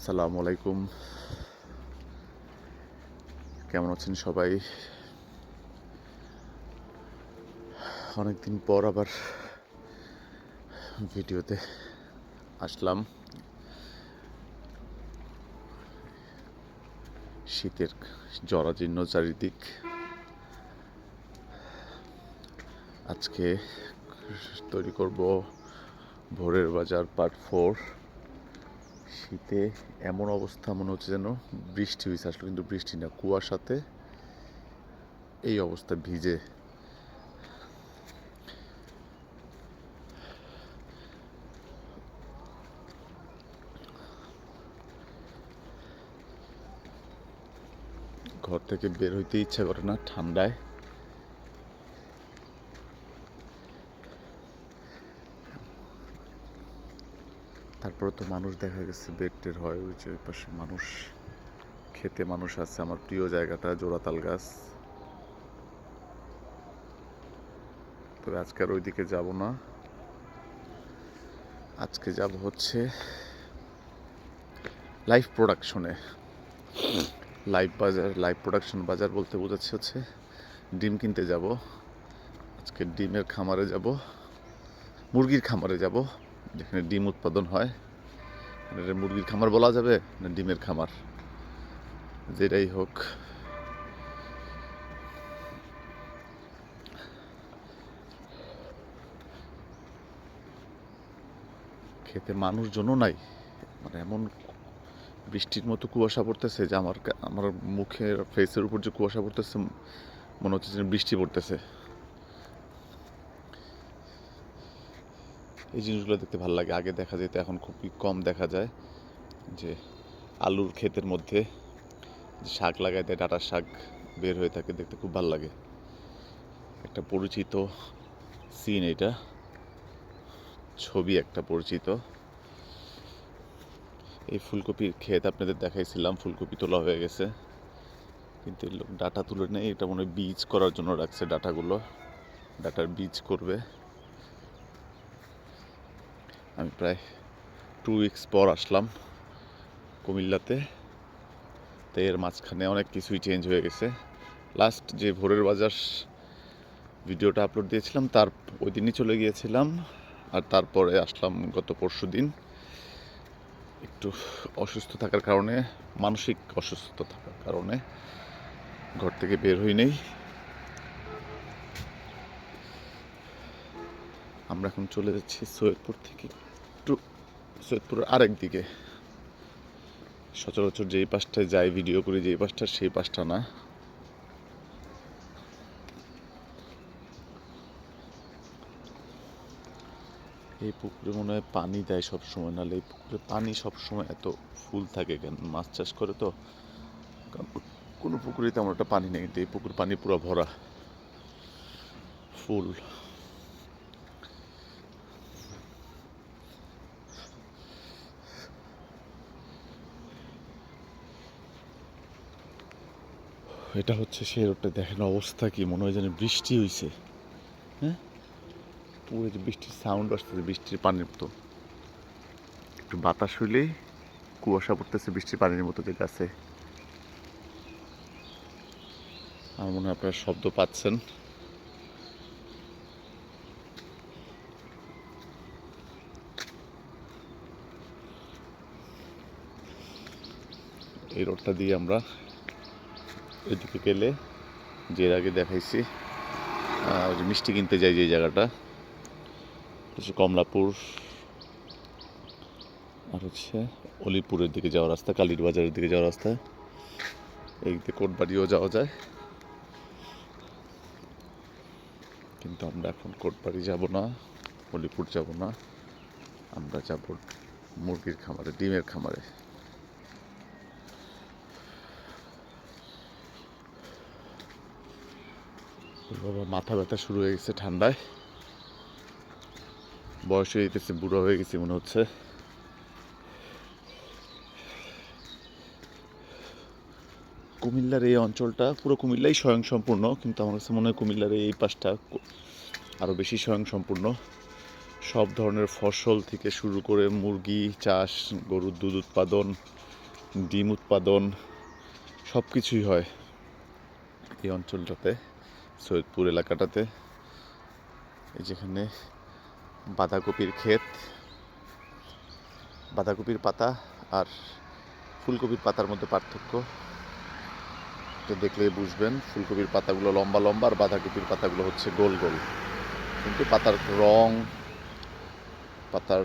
আসসালামু আলাইকুম। কেমন আছেন সবাই? অনেকদিন পর আবার ভিডিওতে আসলাম। শীতের জরাজীর্ণ চারিদিক। আজকে তৈরি করব ভোরের বাজার পার্ট 4। শীতে এমন অবস্থা, মনে হচ্ছে যেন বৃষ্টি হয়েছে, আসলে কিন্তু বৃষ্টি না, কুয়াশাতে এই অবস্থা, ভিজে। ঘর থেকে বের হইতে ইচ্ছা করে না ঠান্ডায়। তারপরে তো মানুষ দেখা গেছে বের টের হয়, ওই যে পাশে মানুষ, খেতে মানুষ আছে। আমার প্রিয় জায়গাটা জোড়াতাল গাছ। তবে আজকে আর ওইদিকে যাব না। আজকে যাব হচ্ছে লাইভ প্রোডাকশনে। লাইভ প্রোডাকশন বাজার বলতে বোঝাচ্ছে হচ্ছে ডিম কিনতে যাব। আজকে ডিমের খামারে যাব, মুরগির খামারে যাব, যেখানে ডিম উৎপাদন হয়। এটা মুরগির খামার বলা যাবে না ডিমের খামার, যেটাই হোক। খেতে মানুষজনও নাই, মানে এমন বৃষ্টির মতো কুয়াশা পড়তেছে যে আমার মুখের ফেসের উপর যে কুয়াশা পড়তেছে, মনে হচ্ছে যে বৃষ্টি পড়তেছে। এই জিনিসগুলো দেখতে ভালো লাগে। আগে দেখা যেত, এখন খুবই কম দেখা যায়। যে আলুর ক্ষেতের মধ্যে শাক লাগাই দেয়, ডাঁটার শাক বের হয়ে থাকে, দেখতে খুব ভালো লাগে। একটা পরিচিত সিন, এটা ছবি একটা পরিচিত। এই ফুলকপির ক্ষেত আপনাদের দেখাইছিলাম, ফুলকপি তোলা হয়ে গেছে, কিন্তু এই লোক ডাঁটা তুলে নেই। এটা মনে হয় বীজ করার জন্য রাখছে, ডাঁটাগুলো, ডাঁটার বীজ করবে। আমি প্রায় 2 উইকস পর আসলাম কুমিল্লাতে, তো এর মাঝখানে অনেক কিছুই চেঞ্জ হয়ে গেছে। লাস্ট যে ভোরের বাজার ভিডিওটা আপলোড দিয়েছিলাম, তার ওই দিনই চলে গিয়েছিলাম। আর তারপরে আসলাম গত পরশু দিন। একটু অসুস্থ থাকার কারণে, মানসিক অসুস্থ থাকার কারণে ঘর থেকে বের হই নেই। আমরা এখন চলে যাচ্ছি সৈয়দপুর থেকে একটু, সৈয়দপুরের আরেক দিকে। সচরাচর যেই পাশটায় যাই ভিডিও করি, যেই পাশটা, সেই পাশটা না। এই পুকুরে মনে হয় পানি দেয় সবসময়, নাহলে এই পুকুরে পানি সবসময় এত ফুল থাকে কেন? মাছ চাষ করে তো, কোনো পুকুরে তেমন একটা পানি নেই, কিন্তু এই পুকুর পানি পুরো ভরা ফুল। এটা হচ্ছে সেই রোডটা, দেখেন অবস্থা কি, মনে হয় যেন বৃষ্টি হয়েছে। হ্যাঁ, পুরো যে বৃষ্টির সাউন্ড আসতেছে, বৃষ্টির পানির মতো। একটু বাতাস হইলেই কুয়াশা পড়তেছে বৃষ্টির পানির মতো যে গাছে। আমার মনে হয় আপনারা শব্দ পাচ্ছেন। এই রোডটা দিয়ে আমরা এদিকে গেলে, যে এর আগে দেখাইছি, ওই যে মিষ্টি কিনতে যাই যে জায়গাটা, হচ্ছে কমলাপুর, আর হচ্ছে অলিপুরের দিকে যাওয়ার রাস্তা, কালীর বাজারের দিকে যাওয়ার রাস্তা। এই দিকে কোটবাড়িও যাওয়া যায়, কিন্তু আমরা এখন কোটবাড়ি যাব না, অলিপুর যাব না। আমরা যাব মুরগির খামারে, ডিমের খামারে। বাবা, মাথা ব্যথা শুরু হয়ে গেছে ঠান্ডায়। বয়স হয়ে যেতেছে, বুড়ো হয়ে গেছি মনে হচ্ছে। কুমিল্লার এই অঞ্চলটা, পুরো কুমিল্লাই স্বয়ংসম্পূর্ণ, কিন্তু আমার কাছে মনে হয় কুমিল্লার এই পাশটা আরও বেশি স্বয়ংসম্পূর্ণ। সব ধরনের ফসল থেকে শুরু করে মুরগি চাষ, গরুর দুধ উৎপাদন, ডিম উৎপাদন সব কিছুই হয় এই অঞ্চলটাতে, সৈয়দপুর এলাকাটাতে। এই যেখানে বাঁধাকপির ক্ষেত, বাঁধাকপির পাতা আর ফুলকপির পাতার মধ্যে পার্থক্য এটা দেখলেই বুঝবেন। ফুলকপির পাতাগুলো লম্বা লম্বা আর বাঁধাকপির পাতাগুলো হচ্ছে গোল গোল, কিন্তু পাতার রং, পাতার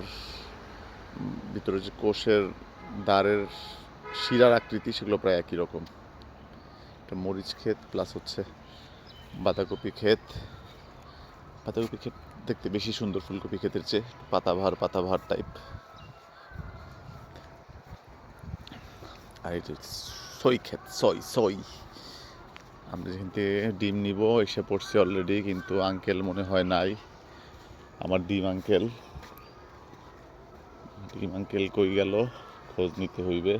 ভিতরে যে কোষের দ্বারের শিরার আকৃতি সেগুলো প্রায় একই রকম। একটা মরিচ ক্ষেত প্লাস হচ্ছে বাঁধাকপি ক্ষেত। বাঁধাকপি ক্ষেত দেখতে বেশি সুন্দর ফুলকপি ক্ষেতের চেয়ে, পাতাভার টাইপ। আর এটা সই ক্ষেত, সই। আমরা যেখান থেকে ডিম নিব এসে পড়ছি অলরেডি, কিন্তু আঙ্কেল মনে হয় নাই। আমার ডিম আঙ্কেল কই গেল, খোঁজ নিতে হইবে।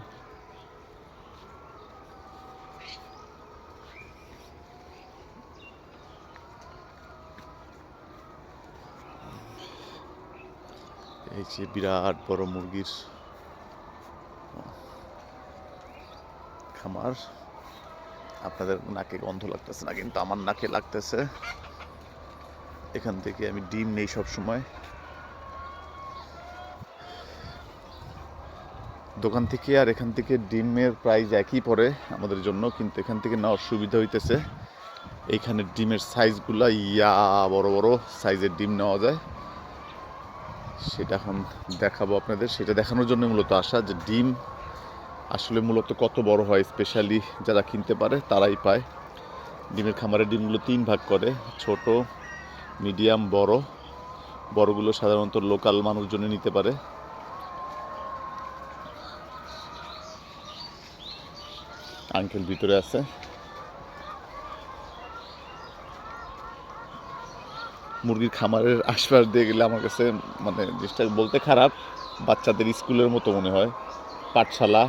এই যে বিরাট বড় মুরগির খামার। আপনাদের নাকে গন্ধ লাগতেছে না, কিন্তু আমার নাকে লাগতেছে। এখান থেকে আমি ডিম নেই সব সময়। দোকান থেকে আর এখান থেকে ডিমের প্রাইস একই পড়ে আমাদের জন্য, কিন্তু এখান থেকে নেওয়ার সুবিধা হইতেছে এইখানে ডিমের সাইজগুলা বড় বড় সাইজের ডিম নেওয়া যায়। সেটা এখন দেখাবো আপনাদের। সেটা দেখানোর জন্য মূলত আসা, যে ডিম আসলে মূলত কত বড় হয়, স্পেশালি যারা কিনতে পারে তারাই পায়। ডিমের খামারের ডিমগুলো 3 ভাগ করে, ছোট, মিডিয়াম, বড়। বড়গুলো সাধারণত লোকাল মানুষজন নিতে পারে। আঙ্কেল ভিতরে আছে। মুরগির খামারের আশপাশ দিয়ে গেলে আমার কাছে মানে জিনিসটা বলতে খারাপ, বাচ্চাদের স্কুলের মতো মনে হয়, পাঠশালা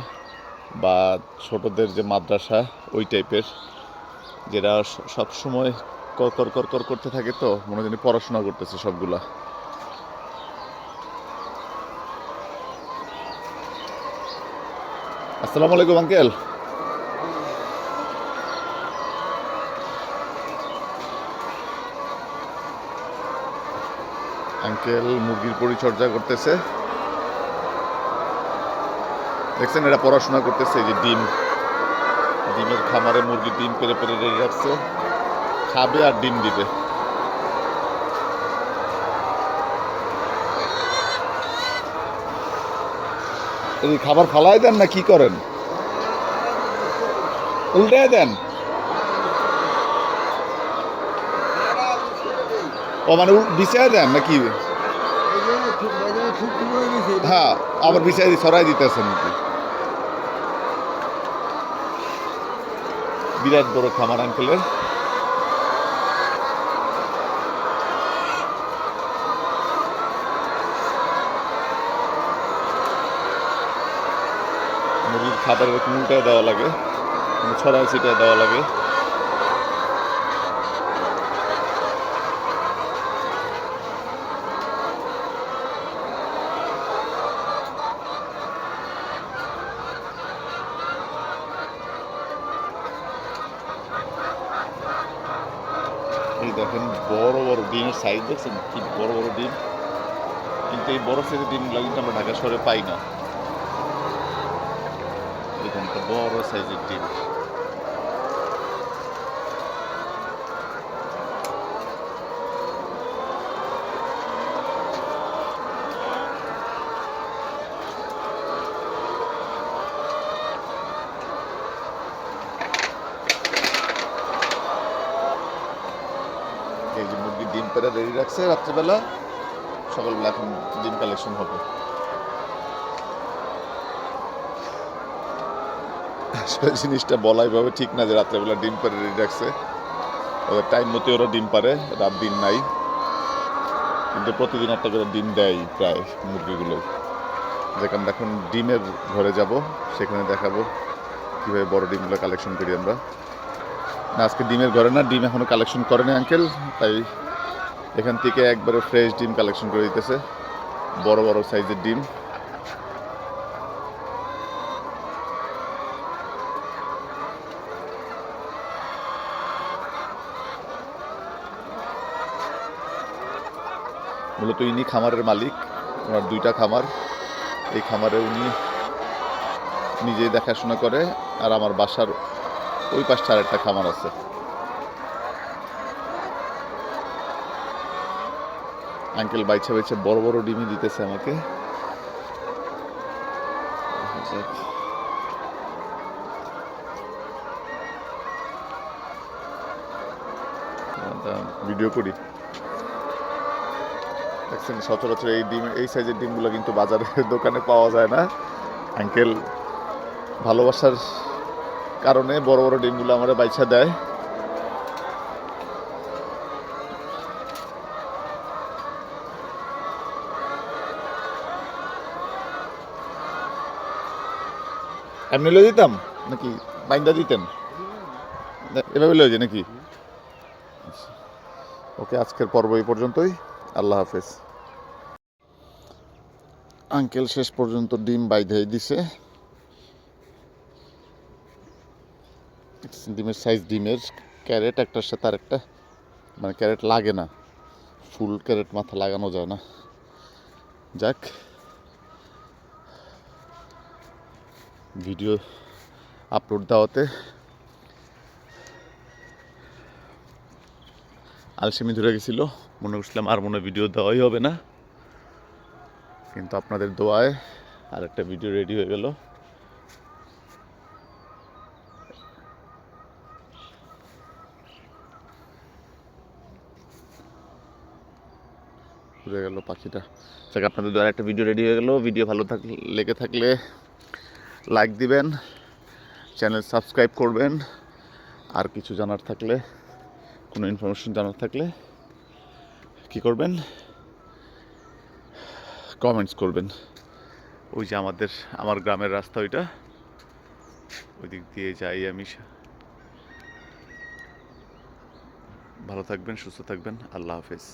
বা ছোটদের যে মাদ্রাসা ওই টাইপের, যেটা সবসময় কর করতে থাকে, তো মনে হয় পড়াশোনা করতেছে সবগুলা। আসসালামু আলাইকুম আঙ্কেল। আঙ্কেল মুরগির পরিচর্যা করতেছে, দেখছেন এরা পড়াশোনা করতেছে। এই যে ডিমের খামারে মুরগির ডিম পেরে রেখে রাখছে, খাবে আর ডিম দিবে। এই খাবার ফালাই দেন না কি করেন? উল্টে দেন? ও মানে বিছায় দেন নাকি? হ্যাঁ, আবার বিছাই ছড়াই দিতেছেন নাকি? বিরাট বড় খামার আঙ্কেলের। মুরগির খাবার এরকম উল্টায় দেওয়া লাগে, ছড়াই ছিটায় দেওয়া লাগে। এই দেখেন বড় বড় ডিমের সাইজ দেখছেন কি বড় বড় ডিম, কিন্তু এই বড় সাইজের ডিমগুলো কিন্তু আমরা ঢাকা শহরে পাই না। এখানটা বড় সাইজের ডিম। এই যে মুরগির ডিম পেড়ে রেডি রাখছে রাত্রেবেলা, সকালবেলা এখন ডিম কালেকশন হবে। আসলে জিনিসটা বলাই ভাবে ঠিক না যে রাত্রেবেলা ডিম পেড়ে রেডি রাখছে, ওদের টাইম মতো ওরা ডিম পারে, রাত দিন নাই, কিন্তু প্রতিদিন একটা করে ডিম দেয় প্রায় মুরগিগুলো। যেখানে এখন ডিমের ঘরে যাব, সেখানে দেখাবো কীভাবে বড় ডিমগুলো কালেকশন করি আমরা। না, আজকে ডিমের ঘরে না, ডিম এখনো কালেকশন করেনি আঙ্কেল, তাই এখান থেকে একবারে ফ্রেশ ডিম কালেকশন করে দিতেছে, বড় বড় সাইজের ডিম। মূলত ইনি খামারের মালিক, ওনার 2টা খামার। এই খামারে উনি নিজেই দেখাশোনা করে, আর আমার বাসার ওই পাশে আরেকটা খামার আছে। আঙ্কেল বাইছে বাইছে বড় বড় ডিমই দিতেছে আমাকে। ভিডিও করি, দেখছেন সচরাচর এই ডিম, এই সাইজের ডিমগুলো কিন্তু বাজারে দোকানে পাওয়া যায় না। আঙ্কেল ভালোবাসার কারণে বড় বড় ডিমগুলো আমার বাইছা দেয়। এমনি লয়ে দিতাম নাকি বাইন্দা দিতেন? এভাবে লয়ে যায় নাকি? ওকে, আজকের পর্ব এই পর্যন্তই। আল্লাহ হাফেজ। আঙ্কেল শেষ পর্যন্ত ডিম বাইধাই দিছে। ডিমের সাইজ, ডিমের ক্যারেট একটার সাথে আরেকটা, মানে ক্যারেট লাগে না, ফুল ক্যারেট মাথা লাগানো যায় না। যাক, ভিডিও আপলোড দেওয়াতে আলসেমি ধরে গেছিল, মনে করছিলাম আর মনে ভিডিও দেওয়াই হবে না, কিন্তু আপনাদের দোয়ায় আর একটা ভিডিও রেডি হয়ে গেল। ঘুরে গেল পাখিটা। যাক, আপনাদের দ্বারা একটা ভিডিও রেডি হয়ে গেল। ভিডিও ভালো লেগে থাকলে লাইক দিবেন, চ্যানেল সাবস্ক্রাইব করবেন, আর কিছু জানার থাকলে, কোনো ইনফরমেশন জানার থাকলে কি করবেন, কমেন্টস করবেন। ওই যে আমার গ্রামের রাস্তা, ওইটা, ওই দিক দিয়ে যাই আমি। ভালো থাকবেন, সুস্থ থাকবেন, আল্লাহ হাফেজ।